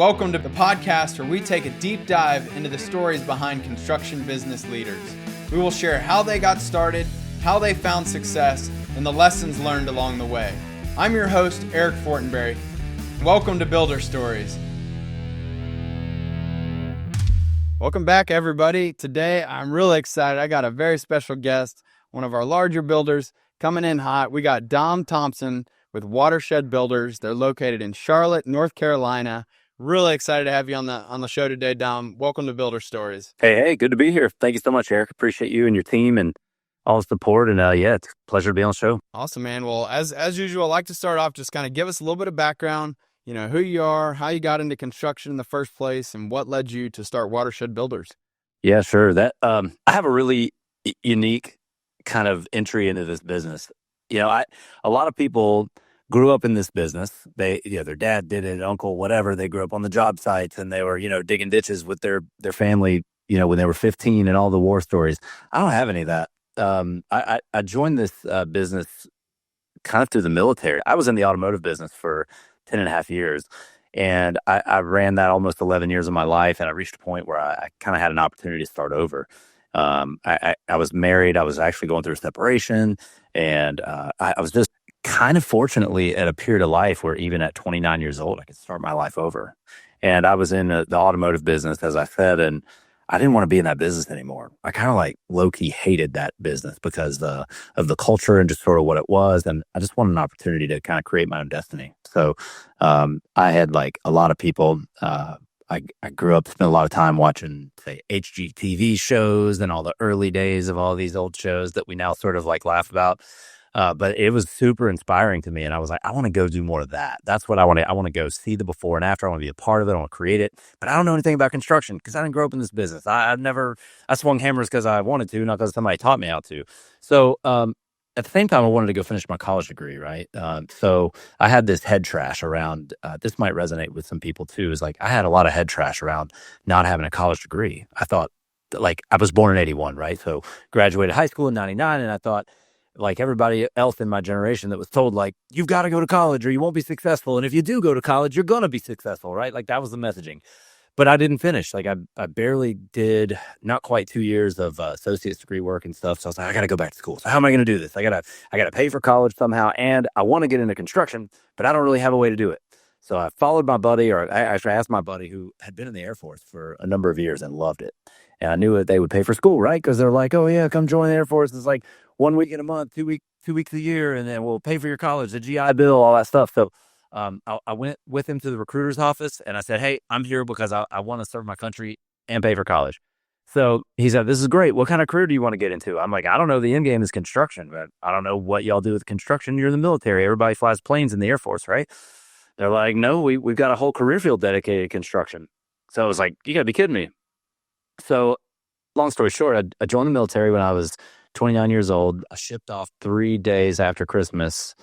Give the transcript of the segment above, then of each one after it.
Welcome to the podcast where we take a deep dive into the stories behind construction business leaders. We will share how they got started, how they found success, and the lessons learned along the way. I'm your host, Eric Fortenberry. Welcome to Builder Stories. Welcome back, everybody. Today, I'm really excited. I got a very special guest, one of our larger builders coming in hot. We got Dom Thompson with Watershed Builders. They're located in Charlotte, North Carolina. Really excited to have you on the show today, Dom. Welcome to Builder Stories. Hey, good to be here. Thank you so much, Eric. Appreciate you and your team and all the support. And it's a pleasure to be on the show. Awesome, man. Well, as usual, I'd like to start off just kind of give us a little bit of background, who you are, how you got into construction in the first place, and what led you to start Watershed Builders. Yeah, sure. That I have a really unique kind of entry into this business. A lot of people grew up in this business. Their dad did it, uncle, whatever. They grew up on the job sites and they were, digging ditches with their family, when they were 15 and all the war stories. I don't have any of that. I joined this business kind of through the military. I was in the automotive business for 10 and a half years. And I ran that almost 11 years of my life. And I reached a point where I kind of had an opportunity to start over. I was married. I was actually going through a separation. And I was just kind of fortunately at a period of life where even at 29 years old, I could start my life over. And I was in the automotive business, as I said, and I didn't want to be in that business anymore. I kind of like low-key hated that business because of the culture and just sort of what it was. And I just wanted an opportunity to kind of create my own destiny. So I had like a lot of people, I grew up, spent a lot of time watching, say, HGTV shows and all the early days of all these old shows that we now sort of like laugh about. But it was super inspiring to me. And I was like, I want to go do more of that. That's what I want to. I want to go see the before and after. I want to be a part of it. I want to create it. But I don't know anything about construction because I didn't grow up in this business. I swung hammers because I wanted to, not because somebody taught me how to. So at the same time, I wanted to go finish my college degree, right? So I had this head trash around, this might resonate with some people too, is like I had a lot of head trash around not having a college degree. I thought, like, I was born in 81, right? So graduated high school in 99, and I thought, like everybody else in my generation that was told, like, you've got to go to college or you won't be successful. And if you do go to college, you're going to be successful, right? Like that was the messaging. But I didn't finish. Like I barely did, not quite 2 years of associate's degree work and stuff. So I was like, I got to go back to school. So how am I going to do this? I got to pay for college somehow. And I want to get into construction, but I don't really have a way to do it. So I followed my buddy, or I actually asked my buddy who had been in the Air Force for a number of years and loved it. And I knew that they would pay for school, right? Because they're like, oh yeah, come join the Air Force. It's like 1 week in a month, 2 weeks a year, and then we'll pay for your college, the GI Bill, all that stuff. So I went with him to the recruiter's office and I said, hey, I'm here because I want to serve my country and pay for college. So he said, this is great. What kind of career do you want to get into? I'm like, I don't know. The end game is construction, but I don't know what y'all do with construction. You're in the military. Everybody flies planes in the Air Force, right? They're like, no, we've got a whole career field dedicated to construction. So I was like, you got to be kidding me. So long story short, I joined the military when I was 29 years old. I shipped off 3 days after Christmas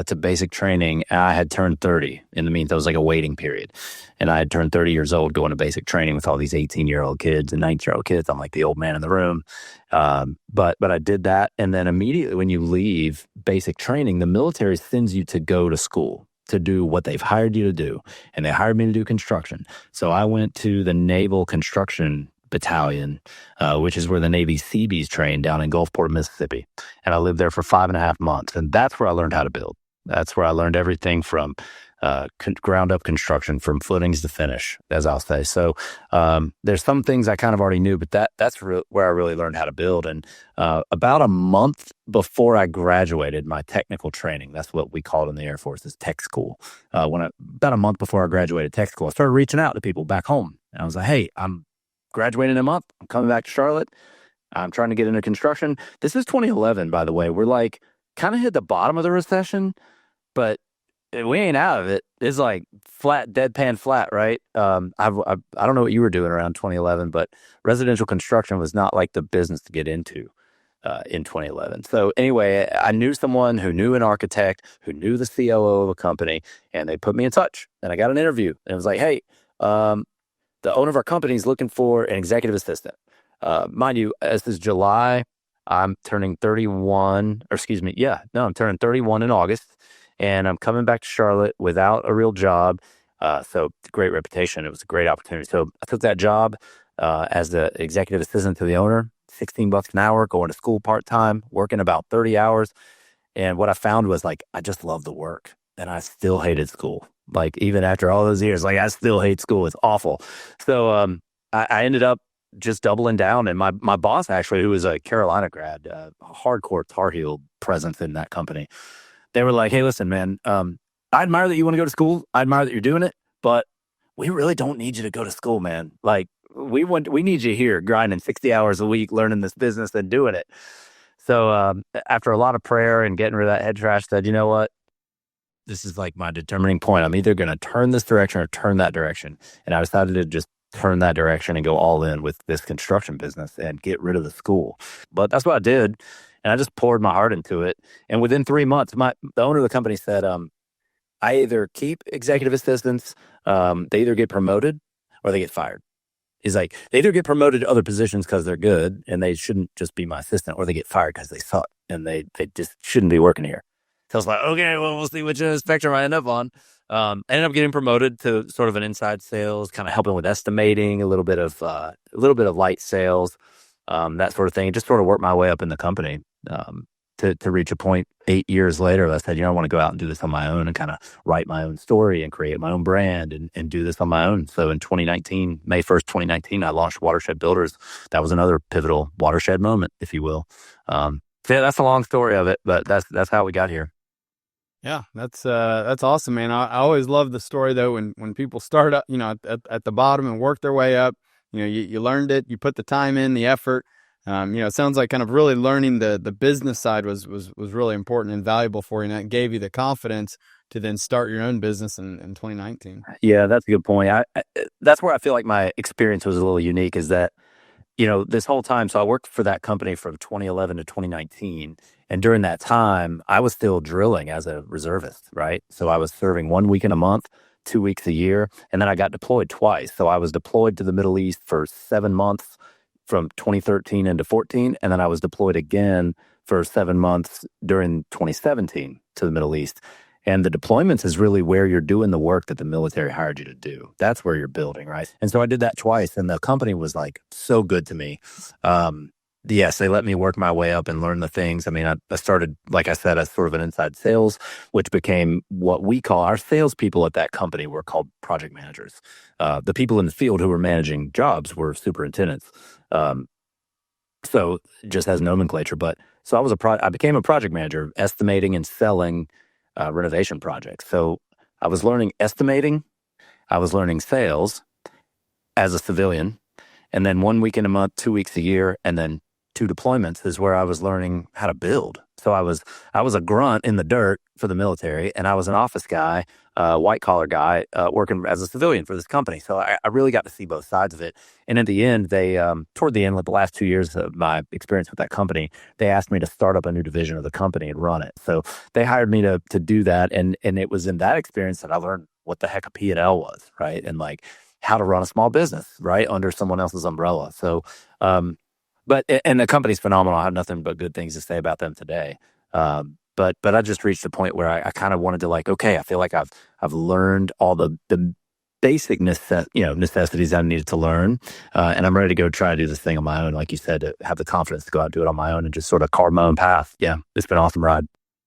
to basic training. And I had turned 30. In the meantime, it was like a waiting period. And I had turned 30 years old going to basic training with all these 18-year-old kids and 19-year-old kids. I'm like the old man in the room. But I did that. And then immediately when you leave basic training, the military sends you to go to school to do what they've hired you to do. And they hired me to do construction. So I went to the Naval Construction Battalion, which is where the Navy Seabees train down in Gulfport, Mississippi. And I lived there for 5.5 months. And that's where I learned how to build. That's where I learned everything from ground up construction, from footings to finish, as I'll say. So there's some things I kind of already knew, but that's where I really learned how to build. And about a month before I graduated my technical training, that's what we called in the Air Force, is tech school. About a month before I graduated tech school, I started reaching out to people back home. And I was like, hey, I'm graduating in a month. I'm coming back to Charlotte. I'm trying to get into construction. This is 2011, by the way. We're like kind of hit the bottom of the recession, but we ain't out of it. It's like flat, deadpan flat, right? I don't know what you were doing around 2011, but residential construction was not like the business to get into in 2011. So anyway, I knew someone who knew an architect, who knew the COO of a company, and they put me in touch. And I got an interview. And it was like, hey, the owner of our company is looking for an executive assistant. Mind you, as this July, I'm turning 31, or excuse me, I'm turning 31 in August, and I'm coming back to Charlotte without a real job. So great reputation. It was a great opportunity. So I took that job as the executive assistant to the owner, $16 an hour, going to school part-time, working about 30 hours. And what I found was like, I just love the work and I still hated school. Like even after all those years, like I still hate school. It's awful. So I ended up just doubling down. And my boss actually, who was a Carolina grad, hardcore Tar Heel presence in that company, they were like, hey, listen, man, I admire that you want to go to school. I admire that you're doing it, but we really don't need you to go to school, man. Like we need you here grinding 60 hours a week, learning this business and doing it. So after a lot of prayer and getting rid of that head trash, said, you know what? This is like my determining point. I'm either going to turn this direction or turn that direction. And I decided to just turn that direction and go all in with this construction business and get rid of the school. But that's what I did. And I just poured my heart into it. And within 3 months, the owner of the company said, I either keep executive assistants, they either get promoted or they get fired. He's like, they either get promoted to other positions because they're good and they shouldn't just be my assistant, or they get fired because they suck and they just shouldn't be working here. So I was like, okay, well, we'll see which spectrum I end up on. I ended up getting promoted to sort of an inside sales, kind of helping with estimating, a little bit of light sales, that sort of thing. Just sort of worked my way up in the company to reach a point 8 years later. I said, I want to go out and do this on my own and kind of write my own story and create my own brand and do this on my own. So in 2019, May 1st, 2019, I launched Watershed Builders. That was another pivotal watershed moment, if you will. So yeah, that's a long story of it, but that's how we got here. Yeah, that's awesome, man. I always love the story though when people start up, at the bottom and work their way up. You learned it, you put the time in, the effort. It sounds like kind of really learning the business side was really important and valuable for you, and that gave you the confidence to then start your own business in 2019. Yeah, that's a good point. That's where I feel like my experience was a little unique, is that this whole time, so I worked for that company from 2011 to 2019. And during that time, I was still drilling as a reservist, right? So I was serving 1 week in a month, 2 weeks a year. And then I got deployed twice. So I was deployed to the Middle East for 7 months from 2013 into 14. And then I was deployed again for 7 months during 2017 to the Middle East. And the deployments is really where you're doing the work that the military hired you to do. That's where you're building, right? And so I did that twice, and the company was like so good to me. Yes, they let me work my way up and learn the things. I mean, I started, like I said, as sort of an inside sales, which became what we call our salespeople at that company were called project managers. The people in the field who were managing jobs were superintendents. So just as nomenclature, but so I became a project manager, estimating and selling renovation projects. So I was learning estimating, I was learning sales as a civilian, and then 1 week in a month, 2 weeks a year, and then 2 deployments is where I was learning how to build. So I was a grunt in the dirt for the military, and I was an office guy, white collar guy, working as a civilian for this company. So I really got to see both sides of it. And at the end, they toward the end, like the last 2 years of my experience with that company, they asked me to start up a new division of the company and run it. So they hired me to do that, and it was in that experience that I learned what the heck a P&L was, right, and like how to run a small business, right, under someone else's umbrella. So, but the company's phenomenal. I have nothing but good things to say about them today. But I just reached a point where I kind of wanted to like, okay, I feel like I've learned all the basic necessities I needed to learn, and I'm ready to go try to do this thing on my own. Like you said, to have the confidence to go out and do it on my own and just sort of carve my own path. Yeah, it's been an awesome ride.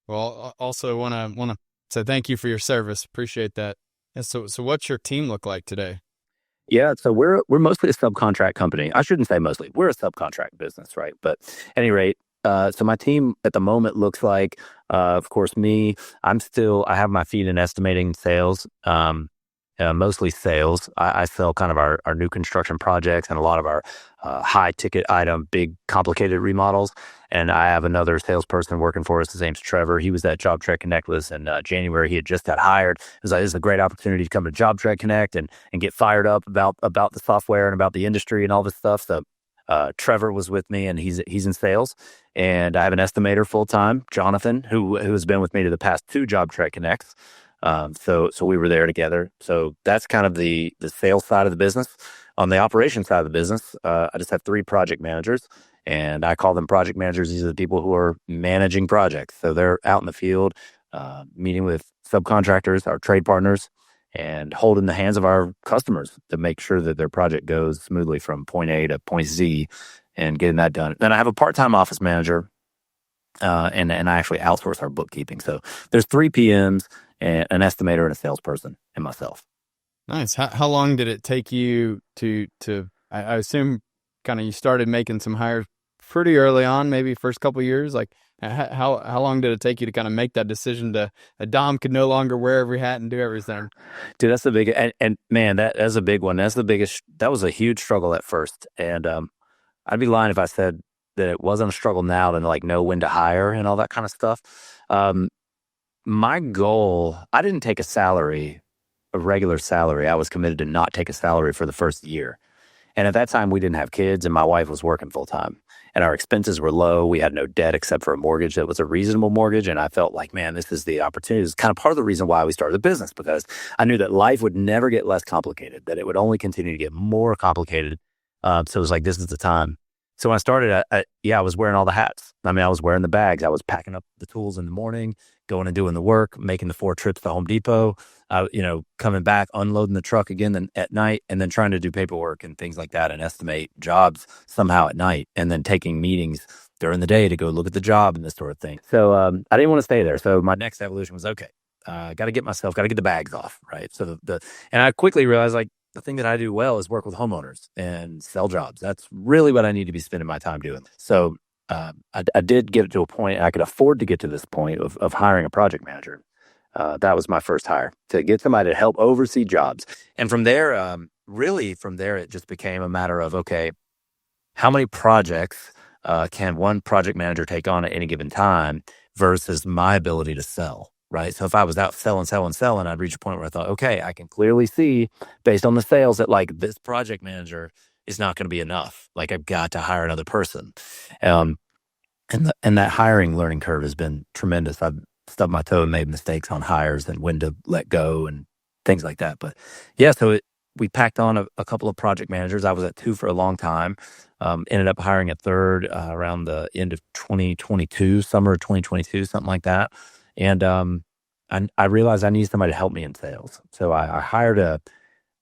Well, also want to say thank you for your service. Appreciate that. And so what's your team look like today? Yeah, so we're mostly a subcontract company. I shouldn't say mostly. We're a subcontract business, right? But at any rate, so my team at the moment looks like, of course, me. I have my feet in estimating sales, mostly sales. I sell kind of our new construction projects and a lot of our high ticket item, big complicated remodels. And I have another salesperson working for us. His name's Trevor. He was at Job Trek Connect with us in January. He had just got hired. It was like, this is a great opportunity to come to Job Trek Connect and get fired up about the software and about the industry and all this stuff. So Trevor was with me, and he's in sales. And I have an estimator full time, Jonathan, who has been with me to the past 2 Job Trek Connects. So we were there together. So that's kind of the sales side of the business. On the operations side of the business, I just have 3 project managers, and I call them project managers. These are the people who are managing projects. So they're out in the field, meeting with subcontractors, our trade partners, and holding the hands of our customers to make sure that their project goes smoothly from point A to point Z and getting that done. Then I have a part-time office manager, and I actually outsource our bookkeeping. So there's 3 PMs, and an estimator, and a salesperson, and myself. Nice. How long did it take you to I assume kind of you started making some hires pretty early on, maybe first couple of years? Like how long did it take you to kind of make that decision to Dom could no longer wear every hat and do everything? Dude, that's the big, and man, that's a big one. That's the biggest, that was a huge struggle at first. And I'd be lying if I said that it wasn't a struggle now to like know when to hire and all that kind of stuff. My goal, I didn't take a regular salary. I was committed to not take a salary for the first year. And at that time, we didn't have kids, and my wife was working full time, and our expenses were low. We had no debt except for a mortgage that was a reasonable mortgage. And I felt like, man, this is the opportunity. It's kind of part of the reason why we started the business, because I knew that life would never get less complicated, that it would only continue to get more complicated. So it was like, this is the time. So when I started, I was wearing all the hats. I mean, I was wearing the bags. I was packing up the tools in the morning, going and doing the work, making the 4 trips to Home Depot, coming back, unloading the truck again then at night, and then trying to do paperwork and things like that and estimate jobs somehow at night, and then taking meetings during the day to go look at the job and this sort of thing. So I didn't want to stay there. So my next evolution was, okay, got to get the bags off, right? So and I quickly realized, like, the thing that I do well is work with homeowners and sell jobs. That's really what I need to be spending my time doing. So I did get to a point, I could afford to get to this point of hiring a project manager. That was my first hire, to get somebody to help oversee jobs. And from there, it just became a matter of, okay, how many projects can one project manager take on at any given time versus my ability to sell? Right. So if I was out selling, I'd reach a point where I thought, okay, I can clearly see based on the sales that, like, this project manager is not going to be enough. Like, I've got to hire another person. And that hiring learning curve has been tremendous. I've stubbed my toe and made mistakes on hires and when to let go and things like that. But yeah, so we packed on a couple of project managers. I was at 2 for a long time. Ended up hiring a third around the end of 2022, summer of 2022, something like that. And I realized I needed somebody to help me in sales. So I hired a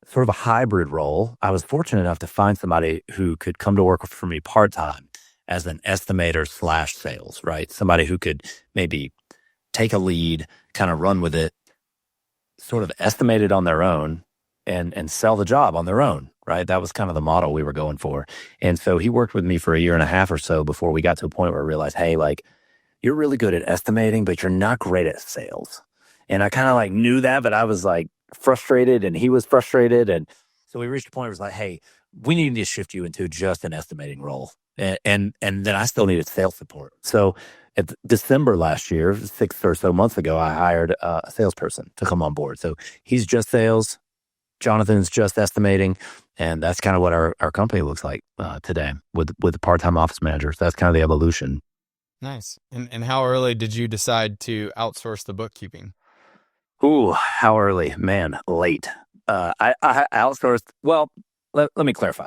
sort of a hybrid role. I was fortunate enough to find somebody who could come to work for me part-time as an estimator / sales, right? Somebody who could maybe take a lead, kind of run with it, sort of estimate it on their own, and sell the job on their own, right? That was kind of the model we were going for. And so he worked with me for a year and a half or so before we got to a point where I realized, hey, like, you're really good at estimating, but you're not great at sales. And I kind of like knew that, but I was like frustrated and he was frustrated. And so we reached a point where it was like, hey, we need to shift you into just an estimating role. And then I still needed sales support. So at December last year, 6 or so months ago, I hired a salesperson to come on board. So he's just sales. Jonathan's just estimating. And that's kind of what our company looks like today with the part-time office managers. That's kind of the evolution. Nice. And how early did you decide to outsource the bookkeeping? Ooh, how early? Man, late. I outsourced. Well, let me clarify.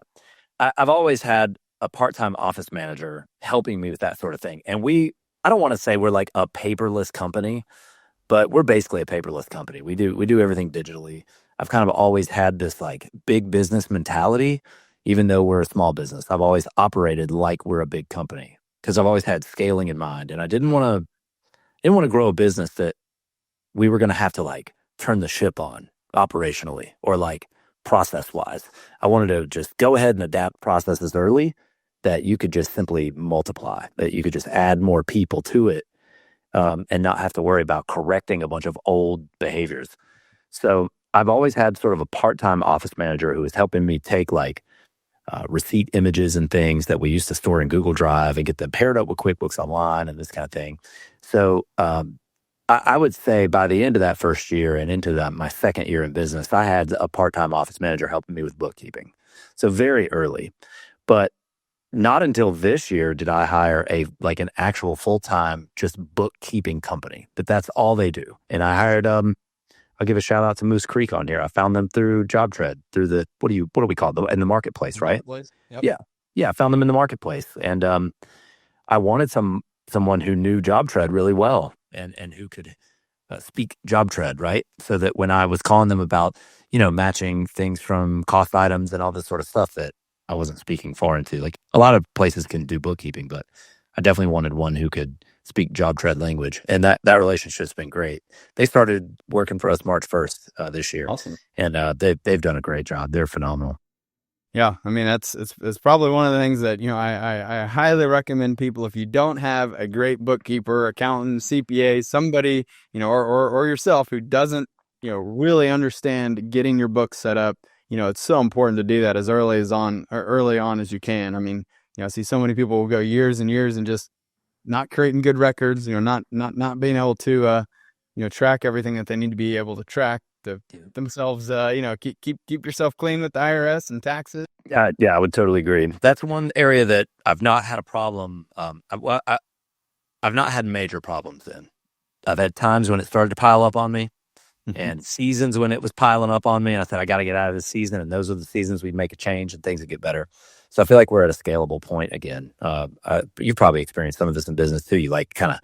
I've always had a part-time office manager helping me with that sort of thing. And I don't want to say we're like a paperless company, but we're basically a paperless company. We do everything digitally. I've kind of always had this like big business mentality, even though we're a small business. I've always operated like we're a big company because I've always had scaling in mind. And I didn't want to grow a business that we were going to have to like turn the ship on operationally or like process wise. I wanted to just go ahead and adapt processes early that you could just simply multiply, that you could just add more people to it and not have to worry about correcting a bunch of old behaviors. So I've always had sort of a part-time office manager who was helping me take like receipt images and things that we used to store in Google Drive and get them paired up with QuickBooks Online and this kind of thing. So I would say by the end of that first year and into my second year in business, I had a part-time office manager helping me with bookkeeping. So very early, but not until this year did I hire an actual full-time just bookkeeping company that's all they do. And I hired I'll give a shout out to Moose Creek on here. I found them through JobTread, through the what do we call it? In the marketplace, right? Marketplace? Yep. Yeah. I found them in the marketplace, and I wanted someone who knew JobTread really well and who could speak job tread, right? So that when I was calling them about, matching things from cost items and all this sort of stuff that I wasn't speaking foreign to. Like a lot of places can do bookkeeping, but I definitely wanted one who could speak job tread language, and that relationship's been great. They started working for us March 1st this year, Awesome. and they've done a great job. They're phenomenal. Yeah, I mean it's probably one of the things that I highly recommend people, if you don't have a great bookkeeper, accountant, CPA, somebody or yourself who doesn't really understand getting your books set up. It's so important to do that as early on as you can. I mean, I see so many people will go years and years and just not creating good records. Not being able to track everything that they need to be able to track to themselves. Keep yourself clean with the IRS and taxes. Yeah, I would totally agree. That's one area that I've not had a problem. I've not had major problems in. I've had times when it started to pile up on me, and seasons when it was piling up on me, and I said, I got to get out of this season. And those are the seasons we make a change and things that get better. So I feel like we're at a scalable point again. You've probably experienced some of this in business too. You like kind of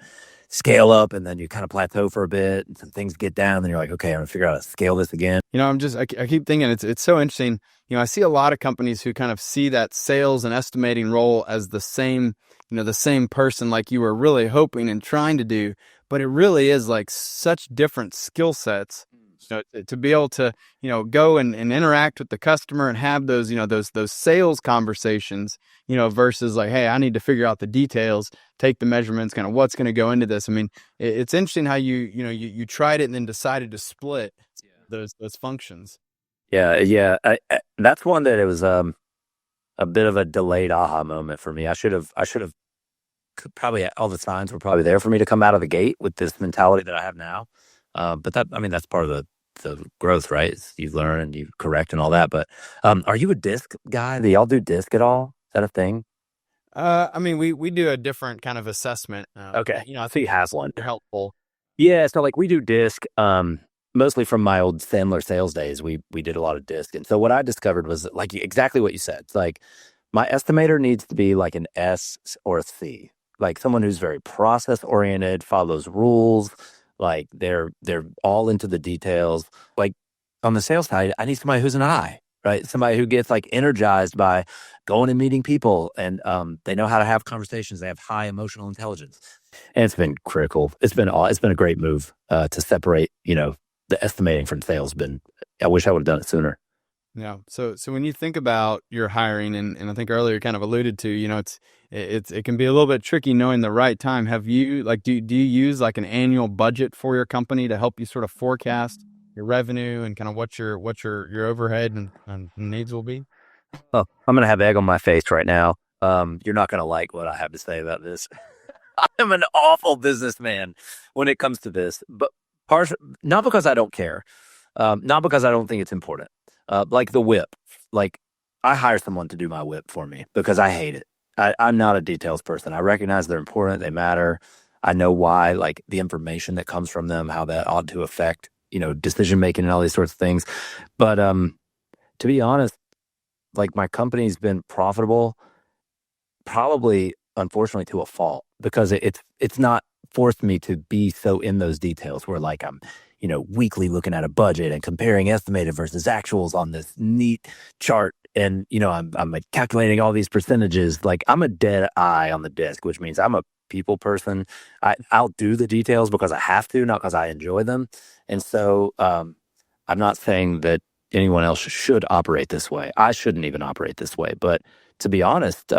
scale up and then you kind of plateau for a bit and some things get down. And then you're like, okay, I'm gonna figure out how to scale this again. I keep thinking it's so interesting. I see a lot of companies who kind of see that sales and estimating role as the same person, like you were really hoping and trying to do, but it really is like such different skill sets. To be able to, go and interact with the customer and have those, those sales conversations, versus like, hey, I need to figure out the details, take the measurements, kind of what's going to go into this. I mean, it's interesting how you tried it and then decided to split those functions. Yeah. That's one that it was a bit of a delayed aha moment for me. I should have probably all the signs were probably there for me to come out of the gate with this mentality that I have now. But that's part of the growth, right? You learn and you correct and all that. But are you a disc guy? Do y'all do disc at all? Is that a thing? I mean, we do a different kind of assessment. Okay. I So think he has one. they're helpful. Yeah. So like we do disc, mostly from my old Sandler sales days. We did a lot of disc. And so what I discovered was like exactly what you said. It's like my estimator needs to be like an S or a C, like someone who's very process oriented, follows rules, like they're all into the details. Like on the sales side, I need somebody who's an I, right? Somebody who gets like energized by going and meeting people, and they know how to have conversations. They have high emotional intelligence, and it's been critical. It's been a great move to separate, the estimating from sales. I wish I would have done it sooner. Yeah. So when you think about your hiring, and I think earlier you kind of alluded to, it can be a little bit tricky knowing the right time. Have you do you use like an annual budget for your company to help you sort of forecast your revenue and kind of what your overhead and needs will be? Oh, I'm gonna have egg on my face right now. You're not gonna like what I have to say about this. I'm an awful businessman when it comes to this, but not because I don't care, not because I don't think it's important. Like the whip, like I hire someone to do my whip for me because I hate it. I'm not a details person. I recognize they're important, they matter. I know why, like the information that comes from them, how that ought to affect, decision making and all these sorts of things. But to be honest, like my company's been profitable, probably unfortunately to a fault, because it's not forced me to be so in those details where like I'm, weekly looking at a budget and comparing estimated versus actuals on this neat chart. And, I'm like calculating all these percentages. Like I'm a dead eye on the desk, which means I'm a people person. I'll do the details because I have to, not because I enjoy them. And so I'm not saying that anyone else should operate this way. I shouldn't even operate this way. But to be honest,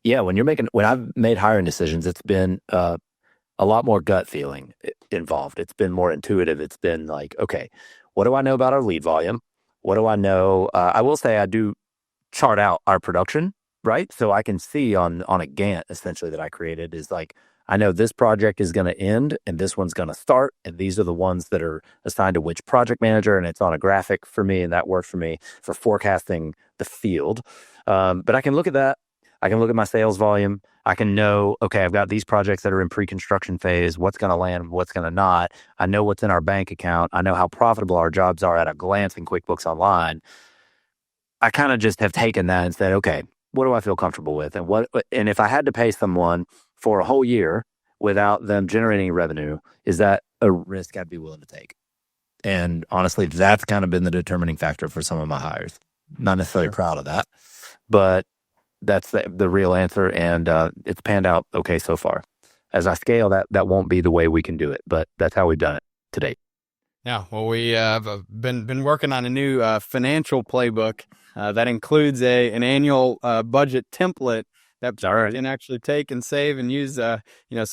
yeah, when I've made hiring decisions, it's been a lot more gut feeling involved. It's been more intuitive. It's been like, okay, what do I know about our lead volume? What do I know? I will say I do chart out our production, right? So I can see on a Gantt essentially that I created is like, I know this project is going to end and this one's going to start. And these are the ones that are assigned to which project manager. And it's on a graphic for me. And that works for me for forecasting the field. But I can look at that. I can look at my sales volume. I can know, okay, I've got these projects that are in pre-construction phase. What's going to land, what's going to not. I know what's in our bank account. I know how profitable our jobs are at a glance in QuickBooks Online. I kind of just have taken that and said, okay, what do I feel comfortable with? And if I had to pay someone for a whole year without them generating revenue, is that a risk I'd be willing to take? And honestly, that's kind of been the determining factor for some of my hires. Not necessarily Sure. proud of that, but that's the real answer. And it's panned out okay so far. As I scale, that won't be the way we can do it, but that's how we've done it to date. Yeah, well, we have been working on a new financial playbook that includes an annual budget template that All right. can actually take and save and use. So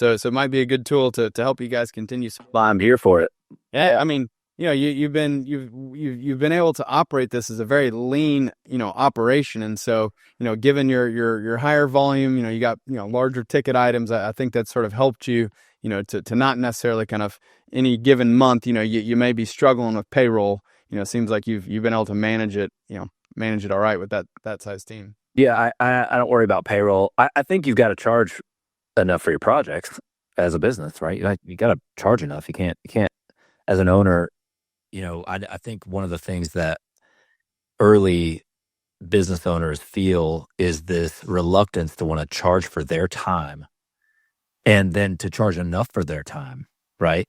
it might be a good tool to help you guys continue. I'm here for it. Yeah, I mean, you've been able to operate this as a very lean, operation, and so given your higher volume, you got larger ticket items. I think that sort of helped you, to not necessarily kind of any given month, you may be struggling with payroll. It seems like you've been able to manage it, all right with that size team. Yeah, I don't worry about payroll. I think you've got to charge enough for your projects as a business, right? You got to charge enough. You can't as an owner. I think one of the things that early business owners feel is this reluctance to want to charge for their time and then to charge enough for their time, right?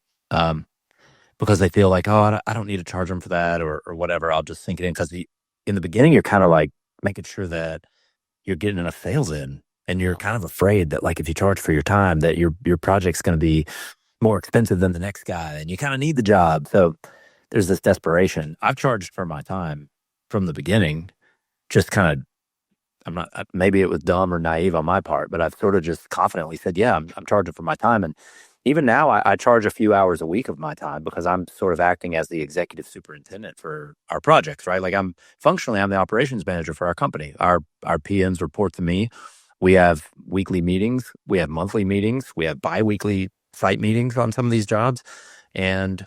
Because they feel like, oh, I don't need to charge them for that or whatever. I'll just sink it in. Because in the beginning, you're kind of like making sure that you're getting enough sales in, and you're kind of afraid that, like, if you charge for your time, that your project's going to be more expensive than the next guy, and you kind of need the job. So there's this desperation. I've charged for my time from the beginning, just kind of. Maybe it was dumb or naive on my part, but I've sort of just confidently said, yeah, I'm charging for my time. And even now I charge a few hours a week of my time because I'm sort of acting as the executive superintendent for our projects, right? Like I'm the operations manager for our company. Our PMs report to me. We have weekly meetings. We have monthly meetings. We have bi-weekly site meetings on some of these jobs. And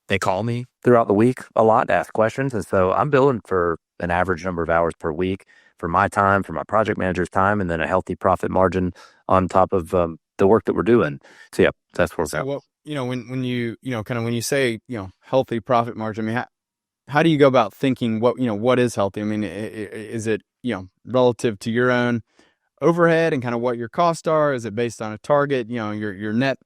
they call me throughout the week a lot to ask questions. And so I'm billing for an average number of hours per week for my time, for my project manager's time, and then a healthy profit margin on top of the work that we're doing. So yeah, that's where we're So when you say, healthy profit margin, I mean, how do you go about thinking what is healthy? I mean, is it, relative to your own overhead and kind of what your costs are? Is it based on a target, your net,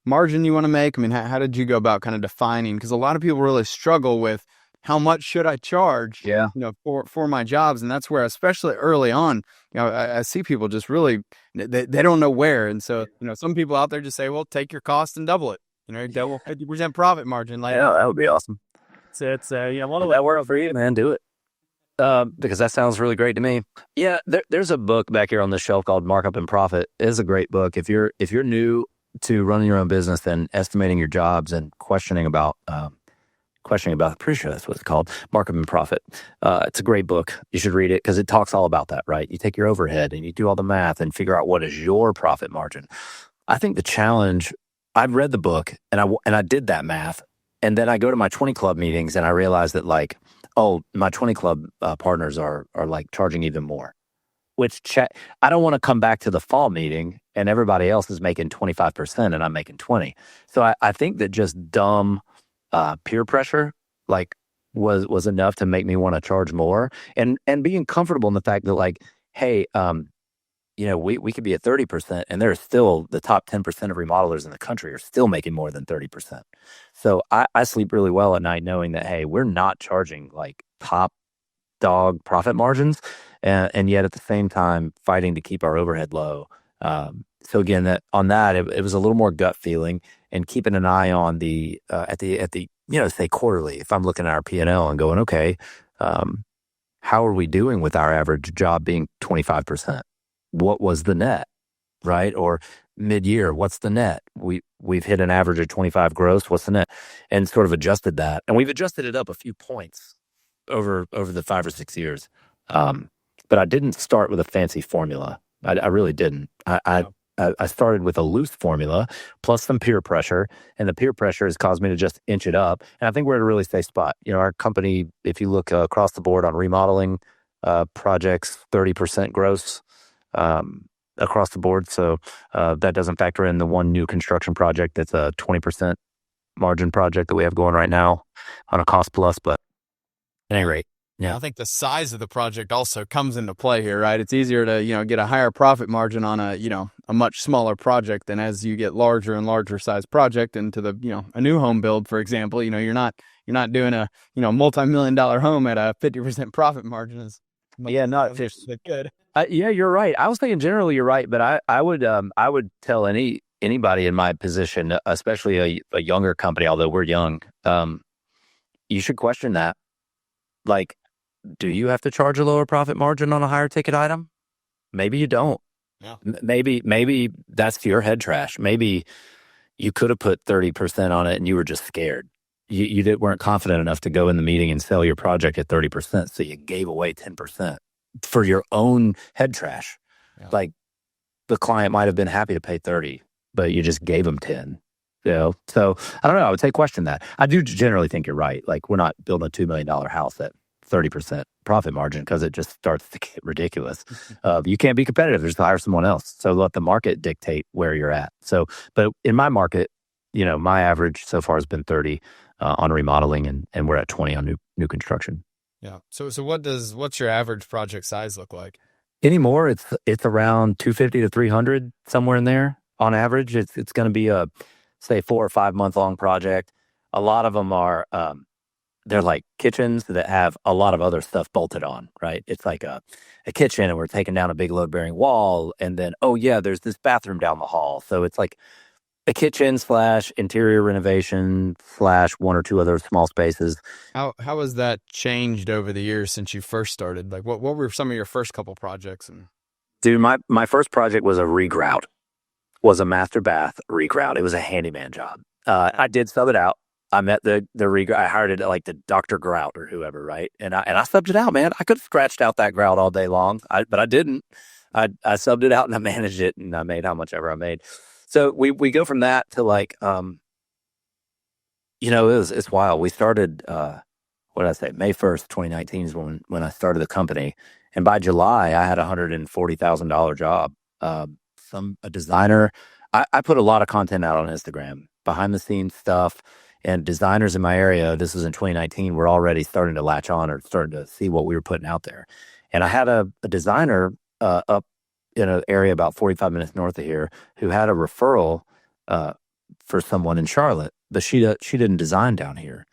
margin you want to make? I mean, how did you go about kind of defining? Because a lot of people really struggle with how much should I charge, Yeah. for my jobs. And that's where, especially early on, I see people just really, they don't know where. And so, some people out there just say, well, take your cost and double it, double 50% profit margin. Like, Yeah, that would be awesome. it's Well, if that works for you, man, do it. Because that sounds really great to me. Yeah, there's a book back here on the shelf called Markup and Profit. It is a great book. If you're new to running your own business and estimating your jobs and questioning about, pretty sure that's what it's called, Markup and Profit. It's a great book. You should read it because it talks all about that, right? You take your overhead and you do all the math and figure out what is your profit margin. I think the challenge, I've read the book and I did that math. And then I go to my 20 club meetings and I realize that, like, oh, my 20 club partners are like charging even more, I don't want to come back to the fall meeting and everybody else is making 25% and I'm making 20. So I think that just dumb peer pressure, like, was enough to make me want to charge more, and being comfortable in the fact that, like, hey, we could be at 30% and there's still the top 10% of remodelers in the country are still making more than 30%. So I sleep really well at night knowing that, hey, we're not charging like top dog profit margins, and yet at the same time fighting to keep our overhead low. So again, it was a little more gut feeling and keeping an eye on the at the say quarterly. If I'm looking at our P&L and going, okay, how are we doing with our average job being 25%? What was the net, right? Or mid-year, what's the net? We've hit an average of 25 gross. What's the net? And sort of adjusted that, and we've adjusted it up a few points over the 5 or 6 years. But I didn't start with a fancy formula. I really didn't. I started with a loose formula plus some peer pressure, and the peer pressure has caused me to just inch it up. And I think we're at a really safe spot. Our company, if you look across the board on remodeling projects, 30% gross across the board. So that doesn't factor in the one new construction project that's a 20% margin project that we have going right now on a cost plus. But at any rate, Yeah. I think the size of the project also comes into play here, right? It's easier to, get a higher profit margin on a much smaller project than as you get larger and larger size project into the, a new home build, for example. You're not doing a, multi-million-dollar home at a 50% profit margin is much Yeah, not just. good. Yeah, you're right. I was thinking generally you're right, but I would tell anybody in my position, especially a younger company, although we're young, you should question that. Like, do you have to charge a lower profit margin on a higher ticket item? Maybe you don't. Yeah. Maybe that's your head trash. Maybe you could have put 30% on it and you were just scared. Weren't confident enough to go in the meeting and sell your project at 30%, so you gave away 10% for your own head trash. Yeah. Like, the client might have been happy to pay 30, but you just gave them 10. So I don't know. I would say question that. I do generally think you're right. Like, we're not building a $2 million house at 30% profit margin because it just starts to get ridiculous. You can't be competitive. Just hire someone else. So let the market dictate where you're at. So, but in my market, my average so far has been 30 on remodeling, and we're at 20 on new construction. Yeah. So what's your average project size look like? Anymore, it's around 250 to 300, somewhere in there on average. It's going to be a, say, 4 or 5 month long project. A lot of them are they're like kitchens that have a lot of other stuff bolted on, right? It's like a kitchen, and we're taking down a big load bearing wall, and then there's this bathroom down the hall. So it's like a kitchen / interior renovation / 1 or 2 other small spaces. How has that changed over the years since you first started? Like, what were some of your first couple projects? And Dude, my first project was was a master bath regrout. It was a handyman job. I did sub it out. I met the regrout. I hired it at like the Dr. Grout or whoever, right? And I subbed it out, man. I could have scratched out that grout all day long, but I didn't. I subbed it out and I managed it, and I made how much ever I made. So we go from that to like, it's wild. We started, what did I say? May 1st, 2019 is when I started the company. And by July, I had $140,000 job. A designer. I put a lot of content out on Instagram, behind the scenes stuff, and designers in my area. This was in 2019. Were already starting to latch on or starting to see what we were putting out there. And I had a designer up in an area about 45 minutes north of here who had a referral for someone in Charlotte, but she didn't design down here.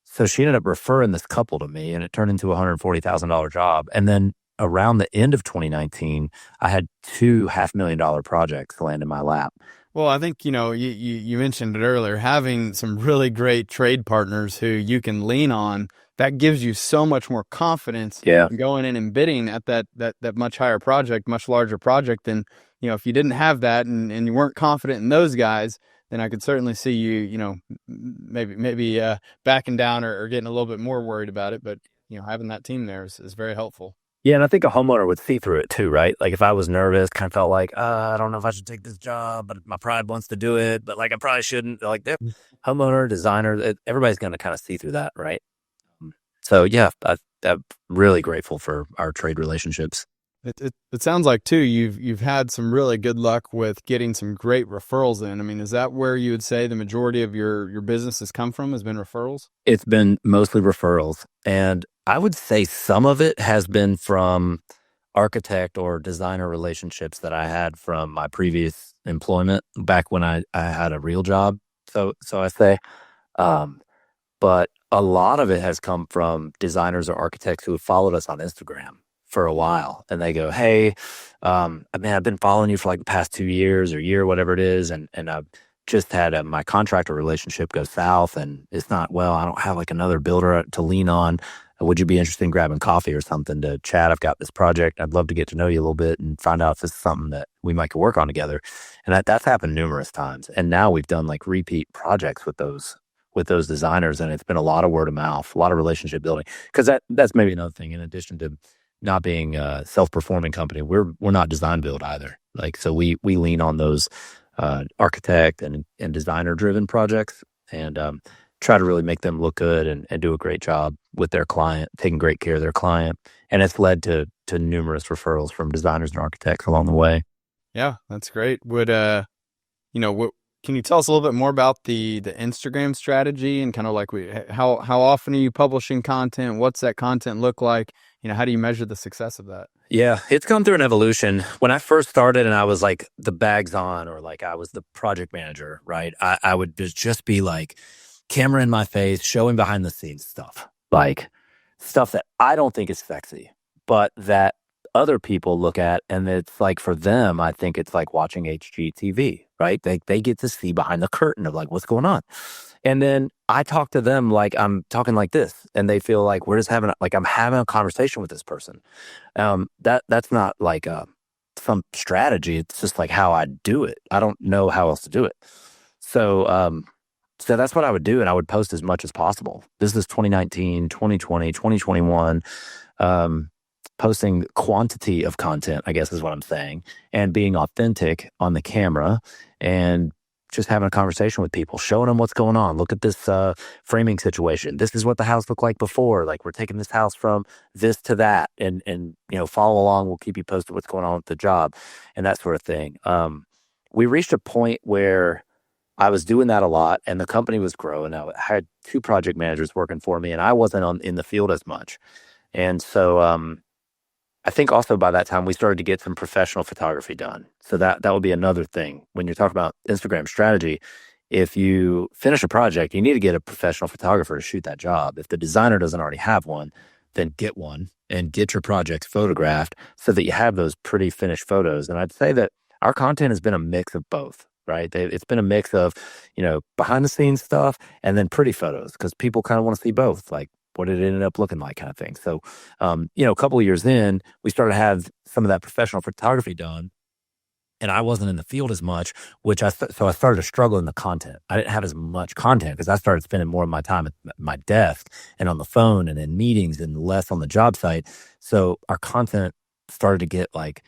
So she ended up referring this couple to me, and it turned into a $140,000 job. And then around the end of 2019, I had 2 $500,000 projects land in my lap. Well, I think, you mentioned it earlier, having some really great trade partners who you can lean on, that gives you so much more confidence in going in and bidding at that much higher project, much larger project than, if you didn't have that and you weren't confident in those guys, then I could certainly see you, maybe backing down or getting a little bit more worried about it. But, having that team there is very helpful. Yeah, and I think a homeowner would see through it too, right? Like, if I was nervous, kind of felt like, I don't know if I should take this job, but my pride wants to do it, but like I probably shouldn't. Like, homeowner, designer, everybody's going to kind of see through that, right? So yeah, I'm really grateful for our trade relationships. It sounds like too you've had some really good luck with getting some great referrals in. I mean, is that where you would say the majority of your business has come from, has been referrals? It's been mostly referrals, and I would say some of it has been from architect or designer relationships that I had from my previous employment back when I had a real job. So I say, but a lot of it has come from designers or architects who have followed us on Instagram for a while, and they go, "Hey, I've been following you for like the past 2 years or year, whatever it is, and I've just had my contractor relationship go south, and it's not well. I don't have like another builder to lean on. Would you be interested in grabbing coffee or something to chat? I've got this project. I'd love to get to know you a little bit and find out if this is something that we might could work on together." And that's happened numerous times. And now we've done like repeat projects with those designers, and it's been a lot of word of mouth, a lot of relationship building. Because that's maybe another thing. In addition to not being a self-performing company, we're not design build either. Like, so we lean on those architect and designer driven projects, and try to really make them look good and do a great job with their client, taking great care of their client. And it's led to numerous referrals from designers and architects along the way. Yeah, that's great. Would Can you tell us a little bit more about the Instagram strategy and kind of like how often are you publishing content? What's that content look like? How do you measure the success of that? Yeah, it's gone through an evolution. When I first started and I was like the bags on, or like I was the project manager, right? I would just be like camera in my face, showing behind the scenes stuff, like stuff that I don't think is sexy, but that other people look at. And it's like for them, I think it's like watching HGTV, right? They get to see behind the curtain of like what's going on. And then I talk to them like I'm talking like this, and they feel like we're just having like I'm having a conversation with this person. That's not like some strategy. It's just like how I do it. I don't know how else to do it. So, so that's what I would do. And I would post as much as possible. This is 2019, 2020, 2021. Posting quantity of content, I guess is what I'm saying, and being authentic on the camera and just having a conversation with people, showing them what's going on. Look at this framing situation. This is what the house looked like before. Like we're taking this house from this to that, and follow along. We'll keep you posted what's going on with the job and that sort of thing. We reached a point where I was doing that a lot, and the company was growing. I had two project managers working for me, and I wasn't in the field as much. And so I think also by that time we started to get some professional photography done. So that would be another thing when you're talking about Instagram strategy. If you finish a project, you need to get a professional photographer to shoot that job. If the designer doesn't already have one, then get one and get your projects photographed so that you have those pretty finished photos. And I'd say that our content has been a mix of both, right? It's been a mix of, behind the scenes stuff and then pretty photos, because people kind of want to see both, like what it ended up looking like kind of thing. So, a couple of years in, we started to have some of that professional photography done, and I wasn't in the field as much, so I started to struggle in the content. I didn't have as much content because I started spending more of my time at my desk and on the phone and in meetings and less on the job site. So our content started to get like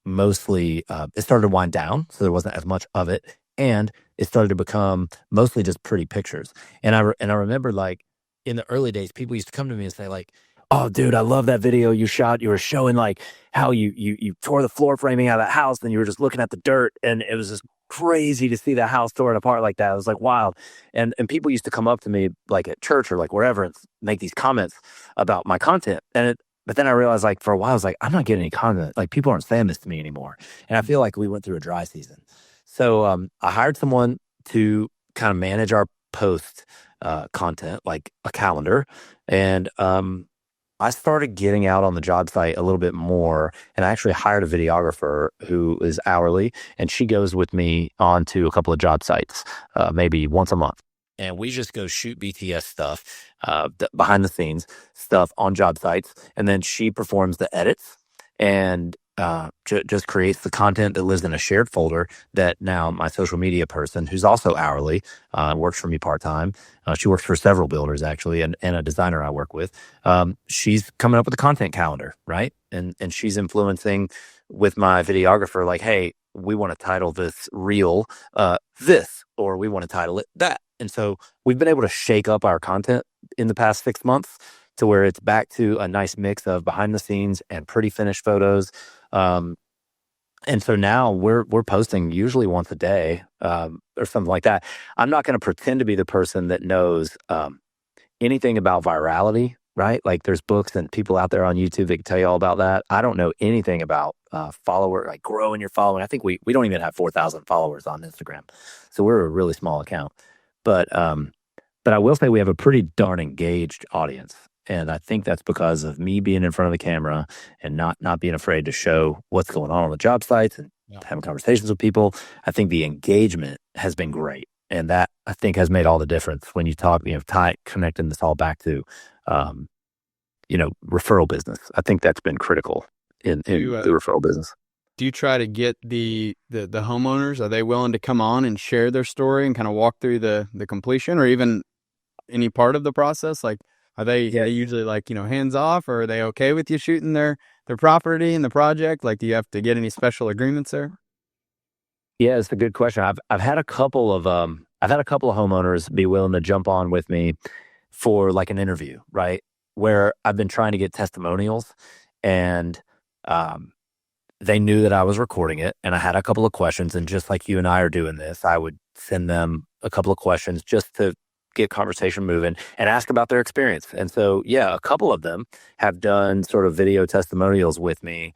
mostly, it started to wind down. So there wasn't as much of it. And it started to become mostly just pretty pictures. And I remember like in the early days, people used to come to me and say like, "Oh, dude, I love that video you shot. You were showing like how you tore the floor framing out of that house, and you were just looking at the dirt, and it was just crazy to see that house torn apart like that. It was like wild." And people used to come up to me like at church or like wherever and make these comments about my content. But then I realized like for a while I was like, I'm not getting any content. Like people aren't saying this to me anymore, and I feel like we went through a dry season. So I hired someone to kind of manage our post content, like a calendar, and I started getting out on the job site a little bit more, and I actually hired a videographer who is hourly, and she goes with me onto a couple of job sites, maybe once a month. And we just go shoot BTS stuff, behind the scenes stuff on job sites. And then she performs the edits and just creates the content that lives in a shared folder that now my social media person, who's also hourly, works for me part-time. She works for several builders actually, and a designer I work with. She's coming up with a content calendar, right? And she's influencing with my videographer, like, hey, we want to title this reel this, or we want to title it that. And so we've been able to shake up our content in the past 6 months to where it's back to a nice mix of behind the scenes and pretty finished photos. And so now we're posting usually once a day, or something like that. I'm not going to pretend to be the person that knows anything about virality, right? Like there's books and people out there on YouTube that can tell you all about that. I don't know anything about like growing your following. I think we don't even have 4,000 followers on Instagram, so we're a really small account. But I will say we have a pretty darn engaged audience. And I think that's because of me being in front of the camera and not being afraid to show what's going on the job sites and having conversations with people. I think the engagement has been great. And that I think has made all the difference when you talk, connecting this all back to, referral business. I think that's been critical in the referral business. Do you try to get the homeowners? Are they willing to come on and share their story and kind of walk through the completion or even any part of the process? Like, are they usually like, hands off, or are they okay with you shooting their property and the project? Like, do you have to get any special agreements there? Yeah, it's a good question. I've had a couple of homeowners be willing to jump on with me for like an interview, right? Where I've been trying to get testimonials, and they knew that I was recording it, and I had a couple of questions. And just like you and I are doing this, I would send them a couple of questions just to get conversation moving and ask about their experience. And so, yeah, a couple of them have done sort of video testimonials with me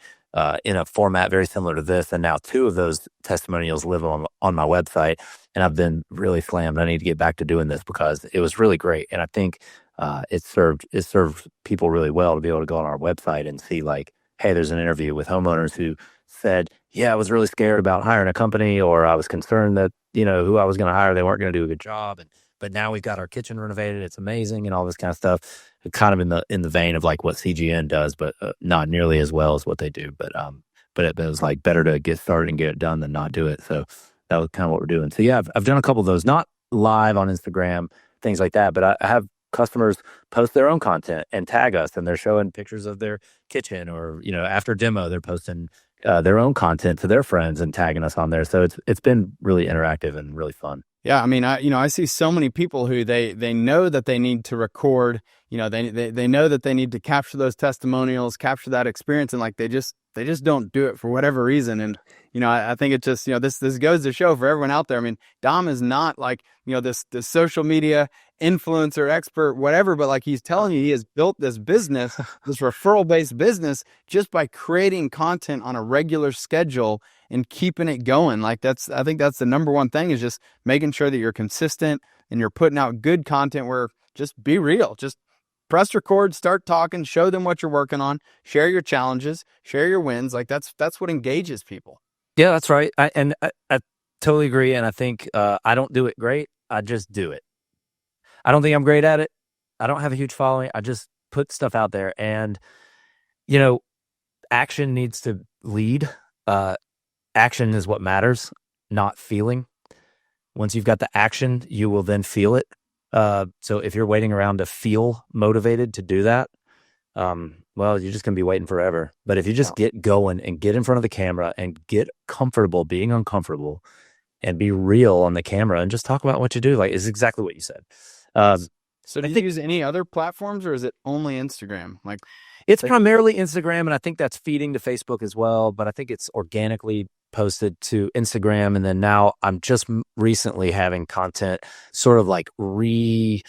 in a format very similar to this. And now two of those testimonials live on my website. And I've been really slammed. I need to get back to doing this because it was really great. And I think it served people really well to be able to go on our website and see like, hey, there's an interview with homeowners who said, yeah, I was really scared about hiring a company, or I was concerned that, who I was going to hire, they weren't going to do a good job. But now we've got our kitchen renovated. It's amazing and all this kind of stuff. Kind of in the vein of like what CGN does, but not nearly as well as what they do. But it was like better to get started and get it done than not do it. So that was kind of what we're doing. So yeah, I've done a couple of those, not live on Instagram, things like that, but I have customers post their own content and tag us, and they're showing pictures of their kitchen, or after demo they're posting their own content to their friends and tagging us on there. So it's been really interactive and really fun. Yeah, I mean, I see so many people who they know that they need to record, they know that they need to capture those testimonials, capture that experience, and like they just don't do it for whatever reason. And I think it just this goes to show for everyone out there. I mean, Dom is not like this social media influencer expert, whatever, but like he's telling you, he has built this business, this referral based business, just by creating content on a regular schedule and keeping it going. Like I think that's the number one thing, is just making sure that you're consistent and you're putting out good content where just be real. Just press record, start talking, show them what you're working on, share your challenges, share your wins. Like that's what engages people. Yeah, that's right. I totally agree. And I think I don't do it great. I just do it. I don't think I'm great at it. I don't have a huge following. I just put stuff out there, and action needs to lead. Action is what matters, not feeling. Once you've got the action, you will then feel it. So if you're waiting around to feel motivated to do that, well, you're just going to be waiting forever. But if you just get going and get in front of the camera and get comfortable being uncomfortable and be real on the camera and just talk about what you do, like, is exactly what you said. So do you use any other platforms, or is it only Instagram? Like, it's primarily Instagram, and I think that's feeding to Facebook as well, but I think it's organically posted to Instagram. And then now I'm just recently having content sort of like retweaked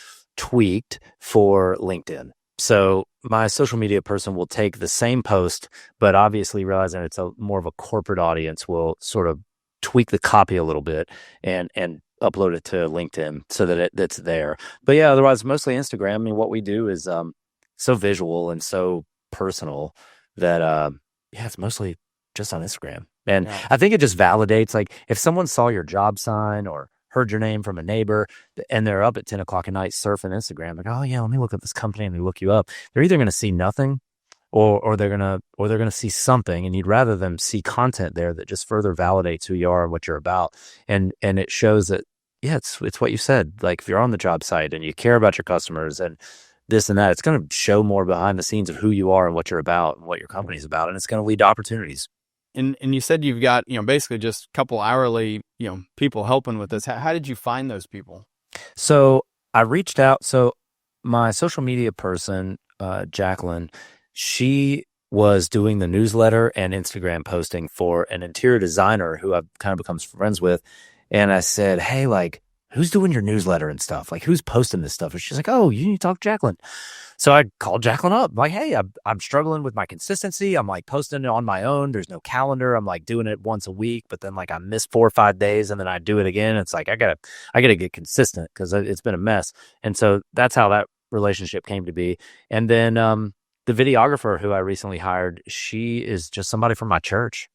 for LinkedIn. So my social media person will take the same post, but obviously realizing it's more of a corporate audience, will sort of tweak the copy a little bit and upload it to LinkedIn so that it's there. But yeah, otherwise mostly Instagram. I mean, what we do is so visual and so personal that it's mostly just on Instagram. And I think it just validates, like, if someone saw your job sign or heard your name from a neighbor and they're up at 10 o'clock at night surfing Instagram, like, oh yeah, let me look at this company, and they look you up. They're either going to see nothing or they're going to see something, and you'd rather them see content there that just further validates who you are and what you're about. And it shows that, yeah, it's what you said. Like, if you're on the job site and you care about your customers and this and that, it's going to show more behind the scenes of who you are and what you're about and what your company's about. And it's going to lead to opportunities. And you said you've got, basically just a couple hourly, people helping with this. How did you find those people? So I reached out. So my social media person, Jacqueline, she was doing the newsletter and Instagram posting for an interior designer who I've kind of become friends with. And I said, hey, like, who's doing your newsletter and stuff? Like, who's posting this stuff? And she's like, oh, you need to talk to Jacqueline. So I called Jacqueline up. I'm like, hey, I'm struggling with my consistency. I'm like posting it on my own. There's no calendar. I'm like doing it once a week, but then like I miss 4 or 5 days and then I do it again. It's like, I gotta get consistent because it's been a mess. And so that's how that relationship came to be. And then, the videographer who I recently hired, she is just somebody from my church.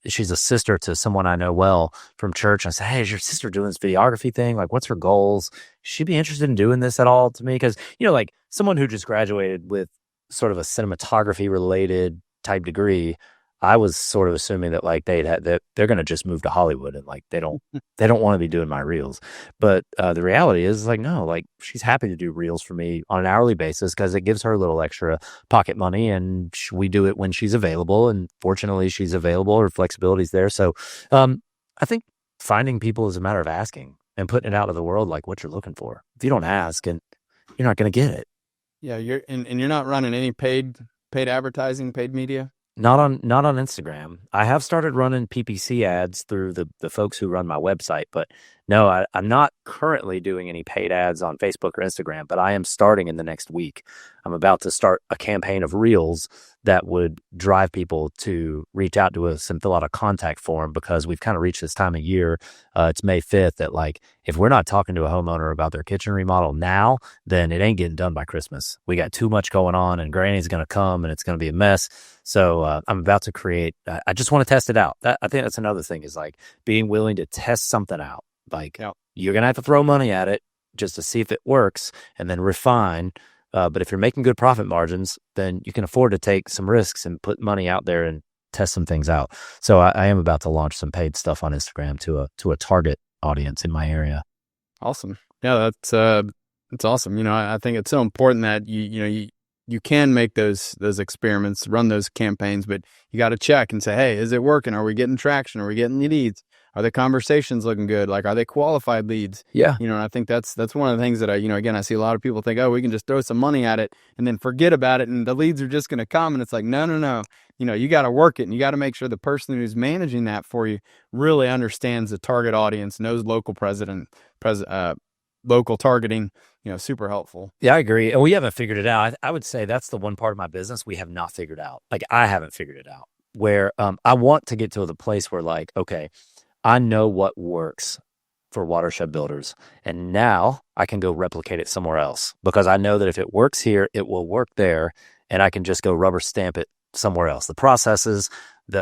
She's a sister to someone I know well from church. I said, hey, is your sister doing this videography thing? Like, what's her goals? She'd be interested in doing this at all to me? Because, like someone who just graduated with sort of a cinematography related type degree, I was sort of assuming that like that they're going to just move to Hollywood and like they don't want to be doing my reels. But the reality is like, no, like she's happy to do reels for me on an hourly basis because it gives her a little extra pocket money, and we do it when she's available. And fortunately, she's available. Her flexibility is there. So I think finding people is a matter of asking and putting it out to the world, like what you're looking for. If you don't ask, and you're not going to get it. Yeah, you're not running any paid advertising, paid media. Not on Instagram. I have started running PPC ads through the folks who run my website, but no, I'm not currently doing any paid ads on Facebook or Instagram, but I am starting in the next week. I'm about to start a campaign of reels that would drive people to reach out to us and fill out a contact form, because we've kind of reached this time of year. It's May 5th, that like, if we're not talking to a homeowner about their kitchen remodel now, then it ain't getting done by Christmas. We got too much going on, and Granny's going to come and it's going to be a mess. So I'm about to create, I just want to test it out. I think that's another thing, is like being willing to test something out. Like, Yep. you're going to have to throw money at it just to see if it works, and then refine. But if you're making good profit margins, then you can afford to take some risks and put money out there and test some things out. So I am about to launch some paid stuff on Instagram to a target audience in my area. Awesome. Yeah, that's awesome. I think it's so important that you can make those experiments, run those campaigns, but you got to check and say, hey, is it working? Are we getting traction? Are we getting leads? Are the conversations looking good? Like, are they qualified leads? Yeah. And I think that's one of the things that again, I see a lot of people think, oh, we can just throw some money at it and then forget about it, and the leads are just going to come. And it's like, no. You got to work it, and you got to make sure the person who's managing that for you really understands the target audience, knows local local targeting. Super helpful. Yeah, I agree. And we haven't figured it out. I would say that's the one part of my business we have not figured out. Like, I haven't figured it out, where I want to get to the place where, like, okay, I know what works for Watershed Builders, and now I can go replicate it somewhere else, because I know that if it works here, it will work there, and I can just go rubber stamp it somewhere else. The processes,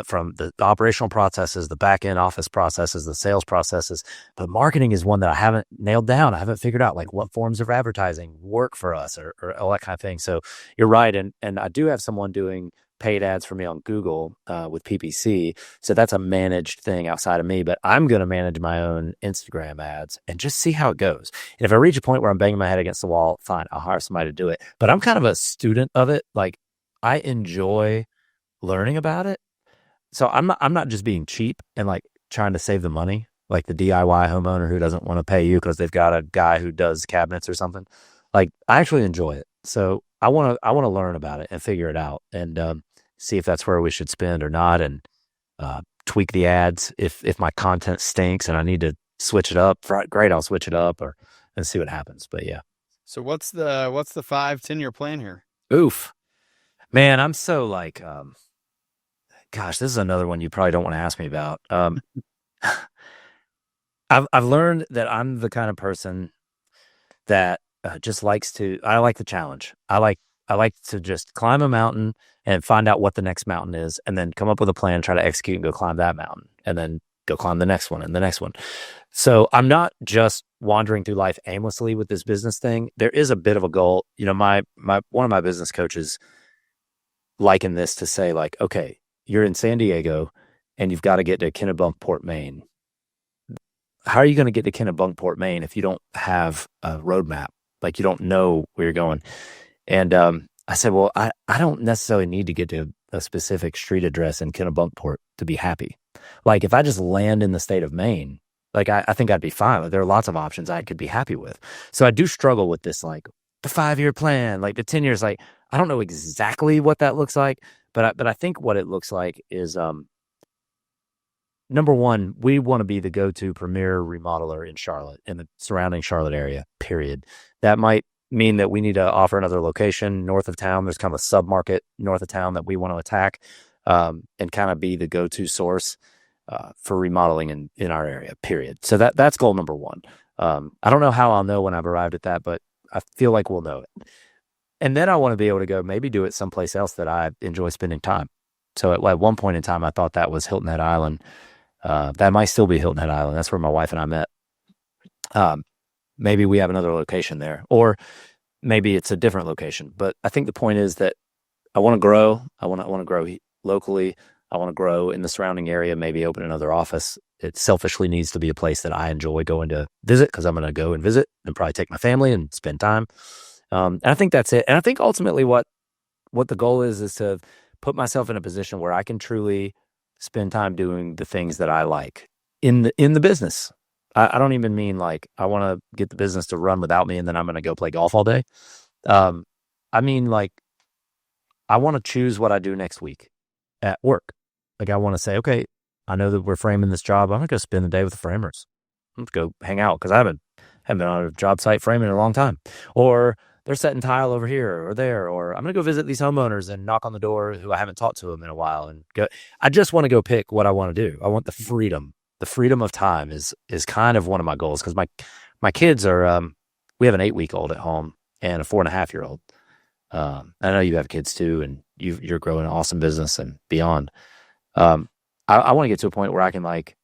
from the operational processes, the back end office processes, the sales processes, but marketing is one that I haven't nailed down. I haven't figured out like what forms of advertising work for us, or all that kind of thing. So you're right. And I do have someone doing paid ads for me on Google with PPC. So that's a managed thing outside of me, but I'm going to manage my own Instagram ads and just see how it goes. And if I reach a point where I'm banging my head against the wall, fine, I'll hire somebody to do it. But I'm kind of a student of it. Like, I enjoy learning about it. So I'm not just being cheap and like trying to save the money, like the DIY homeowner who doesn't want to pay you because they've got a guy who does cabinets or something. Like, I actually enjoy it. So I want to learn about it and figure it out, and see if that's where we should spend or not, and tweak the ads. If my content stinks and I need to switch it up, great, I'll switch it up and see what happens. But yeah. So what's the 5-10 year plan here? Oof, man, I'm so like, gosh, this is another one you probably don't want to ask me about. I've learned that I'm the kind of person that just I like the challenge. I like to just climb a mountain and find out what the next mountain is, and then come up with a plan, try to execute, and go climb that mountain, and then go climb the next one and the next one. So I'm not just wandering through life aimlessly with this business thing. There is a bit of a goal. My one of my business coaches likened this to say, like, okay, you're in San Diego and you've got to get to Kennebunkport, Maine. How are you going to get to Kennebunkport, Maine, if you don't have a roadmap? Like, you don't know where you're going. And I said, well, I don't necessarily need to get to a specific street address in Kennebunkport to be happy. Like, if I just land in the state of Maine, like, I think I'd be fine. Like, there are lots of options I could be happy with. So I do struggle with this, like the 5-year plan, like the 10 years. Like, I don't know exactly what that looks like, but I think what it looks like is, number one, we want to be the go-to premier remodeler in Charlotte, in the surrounding Charlotte area, period. That might mean that we need to offer another location north of town. There's kind of a sub-market north of town that we want to attack, and kind of be the go-to source for remodeling in our area, period. So that's goal number one. I don't know how I'll know when I've arrived at that, but I feel like we'll know it. And then I want to be able to go maybe do it someplace else that I enjoy spending time. So at one point in time, I thought that was Hilton Head Island. That might still be Hilton Head Island. That's where my wife and I met. Maybe we have another location there, or maybe it's a different location. But I think the point is that I want to grow. I want to grow locally. I want to grow in the surrounding area, maybe open another office. It selfishly needs to be a place that I enjoy going to visit, because I'm going to go and visit and probably take my family and spend time. And I think that's it. And I think ultimately what the goal is to put myself in a position where I can truly spend time doing the things that I like in the business. I don't even mean like I want to get the business to run without me and then I'm going to go play golf all day. I mean, like, I want to choose what I do next week. at work. Like I want to say, okay, I know that we're framing this job. I'm going to go spend the day with the framers. I'm going to go hang out because I haven't been on a job site framing in a long time. Or they're setting tile over here or there, or I'm going to go visit these homeowners and knock on the door who I haven't talked to them in a while and go. I just want to go pick what I want to do. I want the freedom. The freedom of time is kind of one of my goals because my kids are, we have an 8-week-old at home and a 4.5-year-old. I know you have kids too, and you're growing an awesome business and beyond. I want to get to a point where I can like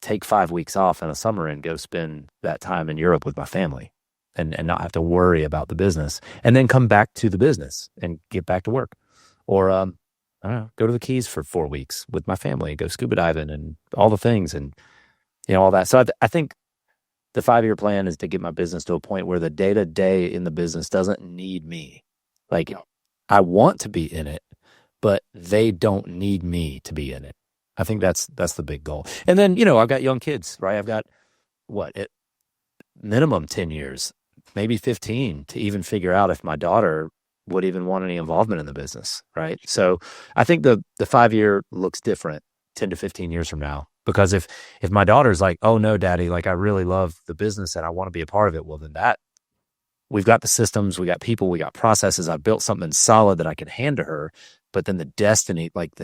take 5 weeks off in the summer and go spend that time in Europe with my family and not have to worry about the business and then come back to the business and get back to work. Or, I don't know, go to the Keys for 4 weeks with my family and go scuba diving and all the things and, all that. So I think the 5-year plan is to get my business to a point where the day-to-day in the business doesn't need me. Like I want to be in it, but they don't need me to be in it. I think that's the big goal. And then, I've got young kids, right? I've got at minimum 10 years, maybe 15 to even figure out if my daughter would even want any involvement in the business, right? So I think the 5-year looks different 10 to 15 years from now, because if my daughter's like, oh no, daddy, like I really love the business and I want to be a part of it, well then we've got the systems, we got people, we got processes. I built something solid that I can hand to her, but then the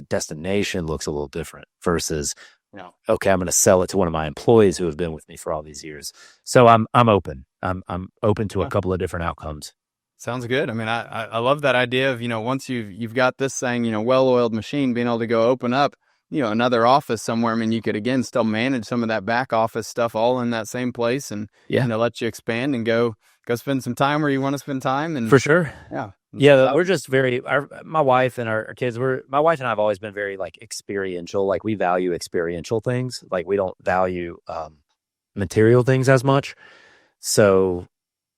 destination looks a little different versus, okay, I'm going to sell it to one of my employees who have been with me for all these years. So I'm open. I'm open to a couple of different outcomes. Sounds good. I mean, I love that idea of, once you've got this thing, well-oiled machine, being able to go open up, another office somewhere. I mean, you could, again, still manage some of that back office stuff all in that same place and, let you expand and go spend some time where you want to spend time. And for sure. Yeah. Yeah. We're just my wife and our kids, my wife and I have always been very like experiential. Like we value experiential things. Like we don't value, material things as much. So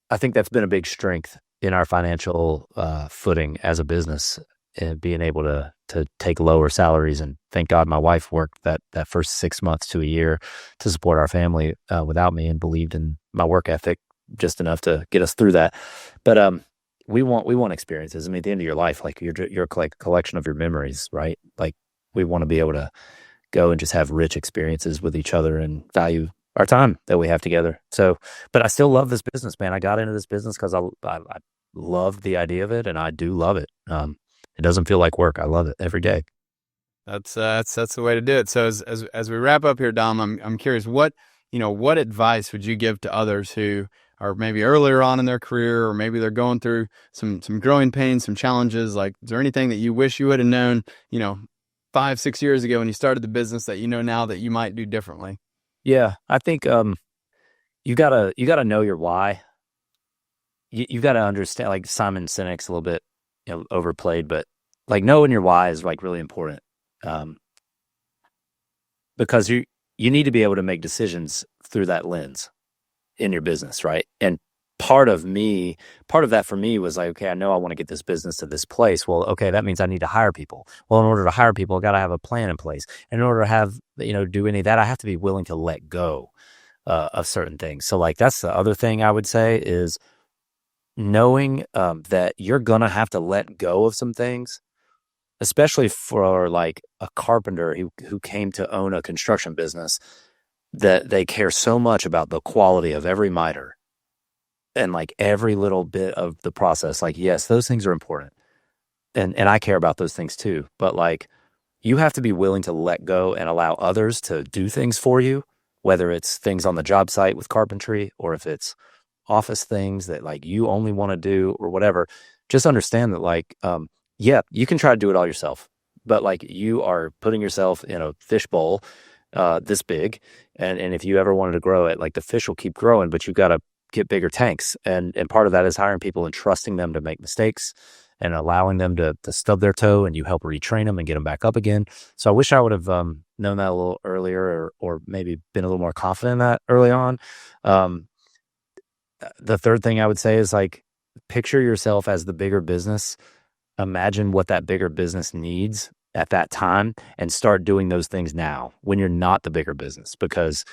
I think that's been a big strength in our financial, footing as a business, and being able to take lower salaries. And thank God my wife worked that first 6 months to a year to support our family, without me, and believed in my work ethic just enough to get us through that. But we want experiences. I mean, at the end of your life, like you're like a collection of your memories, right? Like we want to be able to go and just have rich experiences with each other and value our time that we have together. So, but I still love this business, man. I got into this business because I loved the idea of it, and I do love it. It doesn't feel like work. I love it every day. That's the way to do it. So as we wrap up here, Dom, I'm curious, what advice would you give to others who are maybe earlier on in their career, or maybe they're going through some growing pains, some challenges? Like, is there anything that you wish you would have known, 5-6 years ago when you started the business that now that you might do differently? Yeah, I think you gotta know your why. You've got to understand, like Simon Sinek's a little bit overplayed, but like knowing your why is like really important, because you need to be able to make decisions through that lens in your business, right? And part of that for me was like, okay, I know I want to get this business to this place. Well, okay, that means I need to hire people. Well, in order to hire people, I got to have a plan in place. And in order to have, do any of that, I have to be willing to let go of certain things. So like, that's the other thing I would say is knowing that you're going to have to let go of some things, especially for like a carpenter who came to own a construction business, that they care so much about the quality of every miter and like every little bit of the process. Like, yes, those things are important. And I care about those things too. But like, you have to be willing to let go and allow others to do things for you, whether it's things on the job site with carpentry, or if it's office things that like you only want to do or whatever. Just understand that like, you can try to do it all yourself, but like you are putting yourself in a fishbowl this big. And if you ever wanted to grow it, like the fish will keep growing, but you got to get bigger tanks. And part of that is hiring people and trusting them to make mistakes and allowing them to stub their toe, and you help retrain them and get them back up again. So I wish I would have known that a little earlier, or maybe been a little more confident in that early on. The third thing I would say is like, picture yourself as the bigger business. Imagine what that bigger business needs at that time, and start doing those things now when you're not the bigger business. Because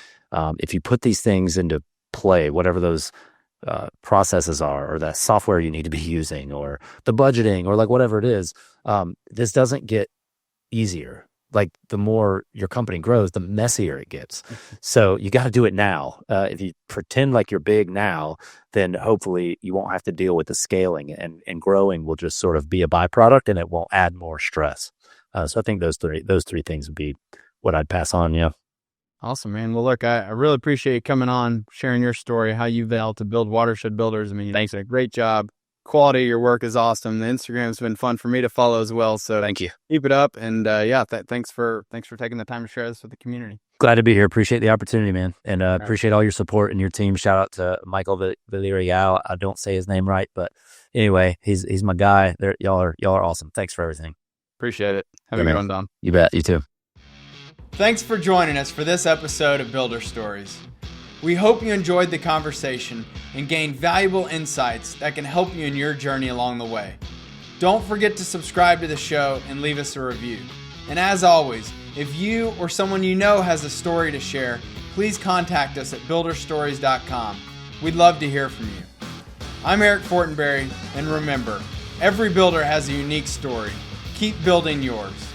if you put these things into play, whatever those processes are, or that software you need to be using, or the budgeting, or like whatever it is, this doesn't get easier. Like the more your company grows, the messier it gets. So you got to do it now. If you pretend like you're big now, then hopefully you won't have to deal with the scaling, and growing will just sort of be a byproduct, and it won't add more stress. So I think those three things would be what I'd pass on. Yeah. Awesome, man. Well, look, I really appreciate you coming on, sharing your story, how you've been able to build Watershed Builders. I mean, Thanks. a great job. Quality of your work is awesome. The Instagram's been fun for me to follow as well. So Thank you. keep it up. And thanks for taking the time to share this with the community. Glad to be here. Appreciate the opportunity, man. And appreciate all your support and your team. Shout out to Michael Villarreal. I don't say his name right, but anyway, he's my guy. Y'all are awesome. Thanks for everything. Appreciate it. Have a good one, Dom. You bet. You too. Thanks for joining us for this episode of Builder Stories. We hope you enjoyed the conversation and gained valuable insights that can help you in your journey along the way. Don't forget to subscribe to the show and leave us a review. And as always, if you or someone you know has a story to share, please contact us at builderstories.com. We'd love to hear from you. I'm Eric Fortenberry, and remember, every builder has a unique story. Keep building yours.